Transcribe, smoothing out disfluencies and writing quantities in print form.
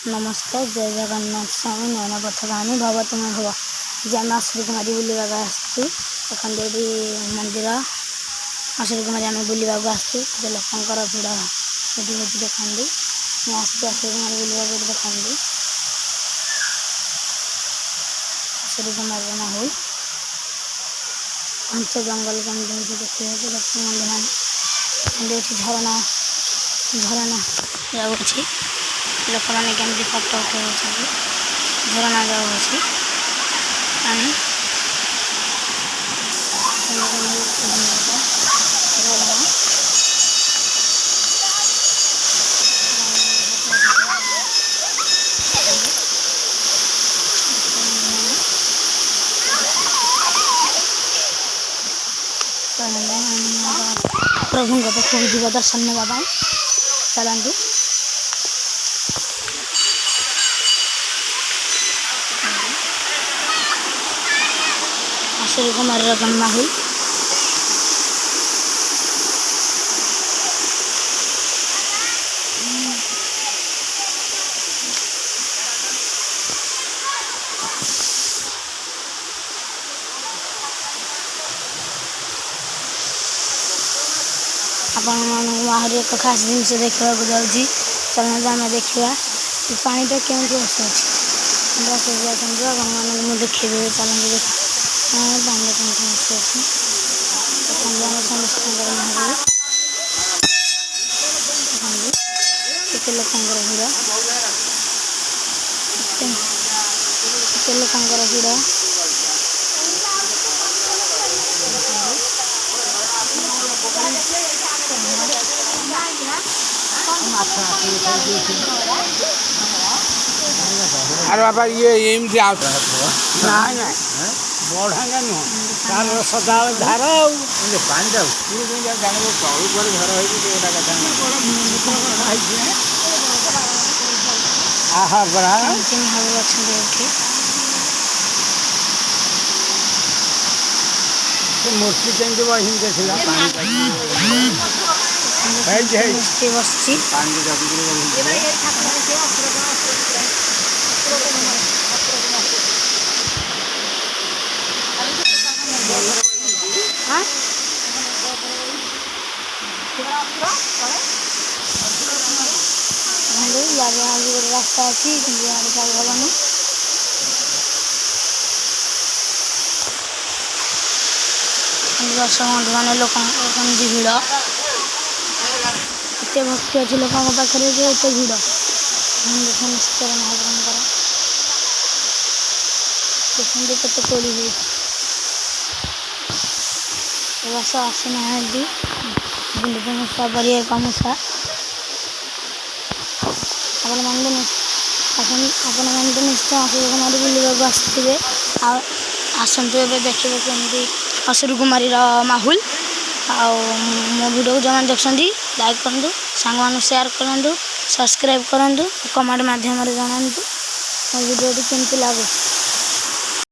नमस्कार जय जगन्नाथ स्वामी नयन पथगामी भव तुम भव जय आश्री कुमारी बुलवाक आखंडी मंदिर आश्री कुमारी आम बुलवाक आसू लोकर भिड़ ये देखते आश्री कुमारी बुलवाक देखते आश्री कुमारी माहौल घंच जंगल कमी देखिए देखते झरना झरना जाऊँगी लोक मैंने केमती फटो उठाई झरना जाऊँगी प्रभु पाखक जीव दर्शन नापी चलतु आश्री कुमारी माहौल आपण एक खास जिनस देखा जाऊँगी चलना आम देखा पानीटा केमती आसूँ भगवान देखेदेवी चलते देख पानी केमती आसूँ समस्त केते लोकर भिड़ केते लोकर भिड़ अरे बाबा ये एमती ना ना बढ़ांगा नुह तार सदा धार पानी जान तलू पर घर आहा बड़ा मूर्ति केमती बही देखला मूर्ति बस गोटे रास्ता अच्छी हबनी दर्शक बंधु मैंने लोक भिड़ एत भक्ति अच्छी लोक पाखे जो एत भिड़ निश्चय महाप्रभुर देखते केत कोड़ी हुई बस आसना बुलते मूषा बरिया एक मूषा आपण मैंने निश्चय आश्री कुमारी बुलवाक आसुवे आसतु ए देखिए केमती आश्री कुमारी माहौल मो वीडियो जो मैंने देखते लाइक करूँ सांग मान शेयर करूँ सब्सक्राइब करूँ कमेंट माध्यम जानतु मो वीडियो केमती लगुच।